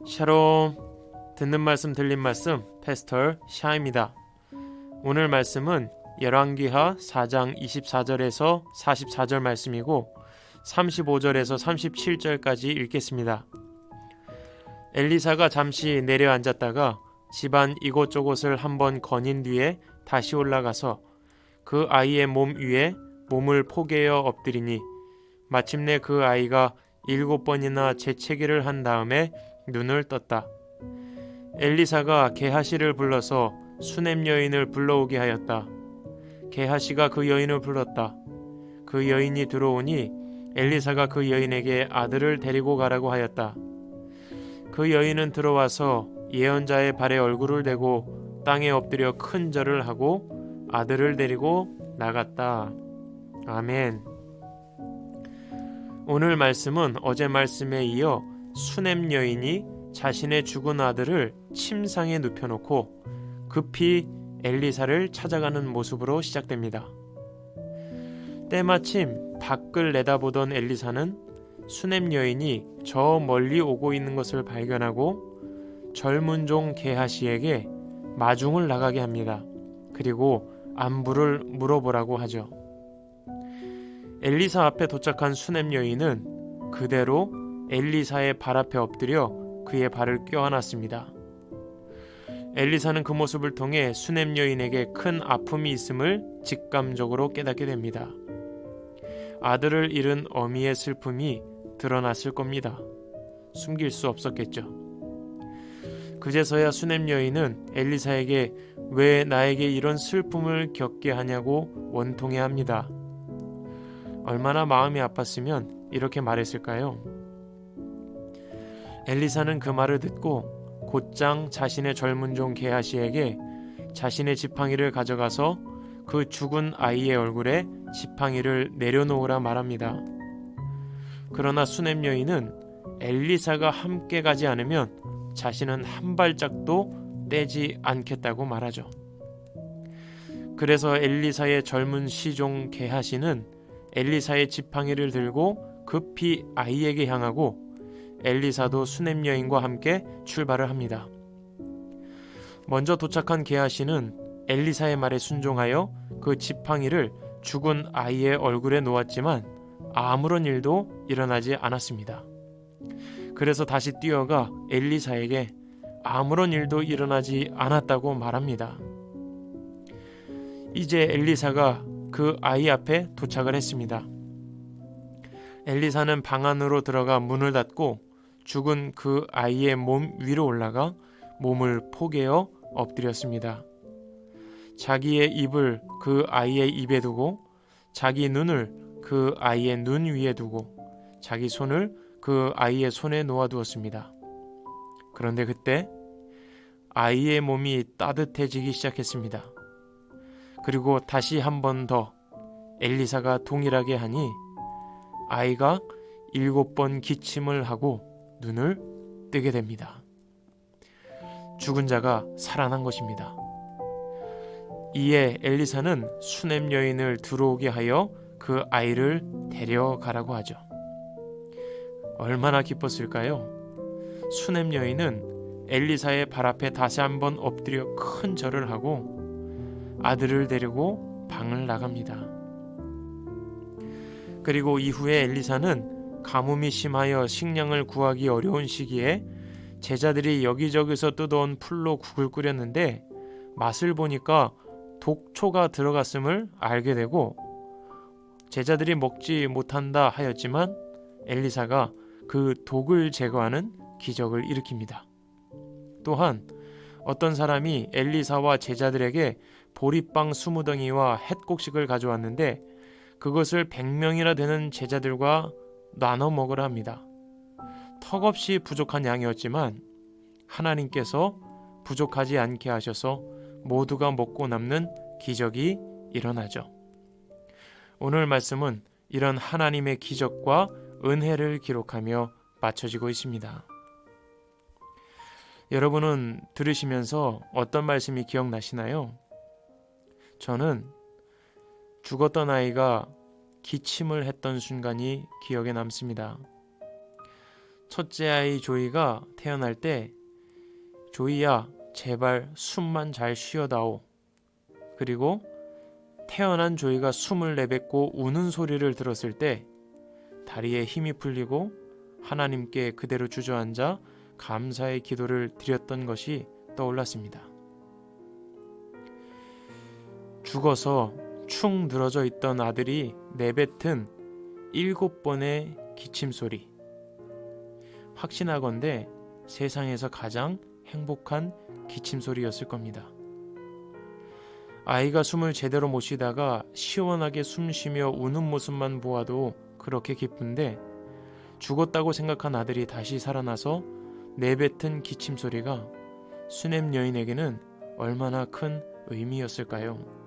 샬롬. 듣는 말씀 들린 말씀 패스터 샤입니다. 오늘 말씀은 열왕기하 4장 24절에서 44절 말씀이고 35절에서 37절까지 읽겠습니다. 엘리사가 잠시 내려앉았다가 집안 이곳저곳을 한번 거닌 뒤에 다시 올라가서 그 아이의 몸 위에 몸을 포개어 엎드리니 마침내 그 아이가 7번이나 재채기를 한 다음에 눈을 떴다. 엘리사가 게하시를 불러서 수넴 여인을 불러오게 하였다. 게하시가 그 여인을 불렀다. 그 여인이 들어오니 엘리사가 그 여인에게 아들을 데리고 가라고 하였다. 그 여인은 들어와서 예언자의 발에 얼굴을 대고 땅에 엎드려 큰 절을 하고 아들을 데리고 나갔다. 아멘. 오늘 말씀은 어제 말씀에 이어 수넴 여인이 자신의 죽은 아들을 침상에 눕혀놓고 급히 엘리사를 찾아가는 모습으로 시작됩니다. 때마침 밖을 내다보던 엘리사는 수넴 여인이 저 멀리 오고 있는 것을 발견하고 젊은 종 게하시에게 마중을 나가게 합니다. 그리고 안부를 물어보라고 하죠. 엘리사 앞에 도착한 수넴 여인은 그대로 엘리사의 발 앞에 엎드려 그의 발을 껴안았습니다. 엘리사는 그 모습을 통해 수넴 여인에게 큰 아픔이 있음을 직감적으로 깨닫게 됩니다. 아들을 잃은 어미의 슬픔이 드러났을 겁니다. 숨길 수 없었겠죠. 그제서야 수넴 여인은 엘리사에게 왜 나에게 이런 슬픔을 겪게 하냐고 원통해합니다. 얼마나 마음이 아팠으면 이렇게 말했을까요? 엘리사는 그 말을 듣고 곧장 자신의 젊은 종 게하시에게 자신의 지팡이를 가져가서 그 죽은 아이의 얼굴에 지팡이를 내려놓으라 말합니다. 그러나 수넴 여인은 엘리사가 함께 가지 않으면 자신은 한 발짝도 떼지 않겠다고 말하죠. 그래서 엘리사의 젊은 시종 게하시는 엘리사의 지팡이를 들고 급히 아이에게 향하고 엘리사도 수넴 여인과 함께 출발을 합니다. 먼저 도착한 게하시는 엘리사의 말에 순종하여 그 지팡이를 죽은 아이의 얼굴에 놓았지만 아무런 일도 일어나지 않았습니다. 그래서 다시 뛰어가 엘리사에게 아무런 일도 일어나지 않았다고 말합니다. 이제 엘리사가 그 아이 앞에 도착을 했습니다. 엘리사는 방 안으로 들어가 문을 닫고 죽은 그 아이의 몸 위로 올라가 몸을 포개어 엎드렸습니다. 자기의 입을 그 아이의 입에 두고 자기 눈을 그 아이의 눈 위에 두고 자기 손을 그 아이의 손에 놓아두었습니다. 그런데 그때 아이의 몸이 따뜻해지기 시작했습니다. 그리고 다시 한 번 더 엘리사가 동일하게 하니 아이가 7번 기침을 하고 눈을 뜨게 됩니다. 죽은 자가 살아난 것입니다. 이에 엘리사는 수넴 여인을 들어오게 하여 그 아이를 데려가라고 하죠. 얼마나 기뻤을까요? 수넴 여인은 엘리사의 발 앞에 다시 한번 엎드려 큰 절을 하고 아들을 데리고 방을 나갑니다. 그리고 이후에 엘리사는 가뭄이 심하여 식량을 구하기 어려운 시기에 제자들이 여기저기서 뜯어온 풀로 국을 끓였는데 맛을 보니까 독초가 들어갔음을 알게 되고 제자들이 먹지 못한다 하였지만 엘리사가 그 독을 제거하는 기적을 일으킵니다. 또한 어떤 사람이 엘리사와 제자들에게 보리빵 20덩이와 햇곡식을 가져왔는데 그것을 100명이나 되는 제자들과 나눠 먹으라 합니다. 턱없이 부족한 양이었지만 하나님께서 부족하지 않게 하셔서 모두가 먹고 남는 기적이 일어나죠. 오늘 말씀은 이런 하나님의 기적과 은혜를 기록하며 맞춰지고 있습니다. 여러분은 들으시면서 어떤 말씀이 기억나시나요? 저는 죽었던 아이가 기침을 했던 순간이 기억에 남습니다. 첫째 아이 조이가 태어날 때 조이야 제발 숨만 잘 쉬어다오. 그리고 태어난 조이가 숨을 내뱉고 우는 소리를 들었을 때 다리에 힘이 풀리고 하나님께 그대로 주저앉아 감사의 기도를 드렸던 것이 떠올랐습니다. 죽어서 축 늘어져 있던 아들이 내뱉은 7번의 기침소리. 확신하건대 세상에서 가장 행복한 기침소리였을 겁니다. 아이가 숨을 제대로 못 쉬다가 시원하게 숨 쉬며 우는 모습만 보아도 그렇게 기쁜데 죽었다고 생각한 아들이 다시 살아나서 내뱉은 기침소리가 수넴 여인에게는 얼마나 큰 의미였을까요?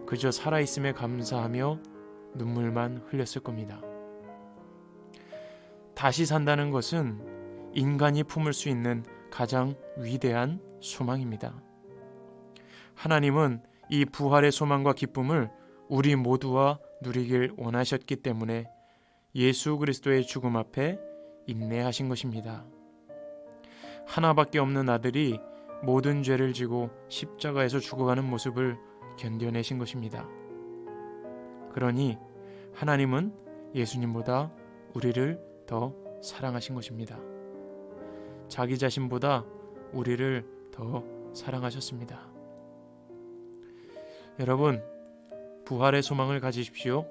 그저 살아있음에 감사하며 눈물만 흘렸을 겁니다. 다시 산다는 것은 인간이 품을 수 있는 가장 위대한 소망입니다. 하나님은 이 부활의 소망과 기쁨을 우리 모두와 누리길 원하셨기 때문에 예수 그리스도의 죽음 앞에 인내하신 것입니다. 하나밖에 없는 아들이 모든 죄를 지고 십자가에서 죽어가는 모습을 견뎌내신 것입니다. 그러니 하나님은 예수님보다 우리를 더 사랑하신 것입니다. 자기 자신보다 우리를 더 사랑하셨습니다. 여러분, 부활의 소망을 가지십시오.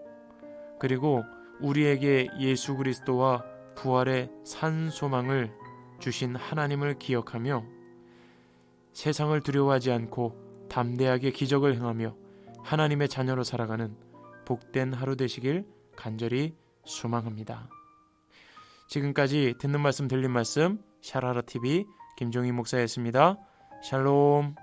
그리고 우리에게 예수 그리스도와 부활의 산 소망을 주신 하나님을 기억하며 세상을 두려워하지 않고 담대하게 기적을 행하며 하나님의 자녀로 살아가는 복된 하루 되시길 간절히 소망합니다. 지금까지 듣는 말씀 들린 말씀 샤라라TV 김종희 목사였습니다. 샬롬.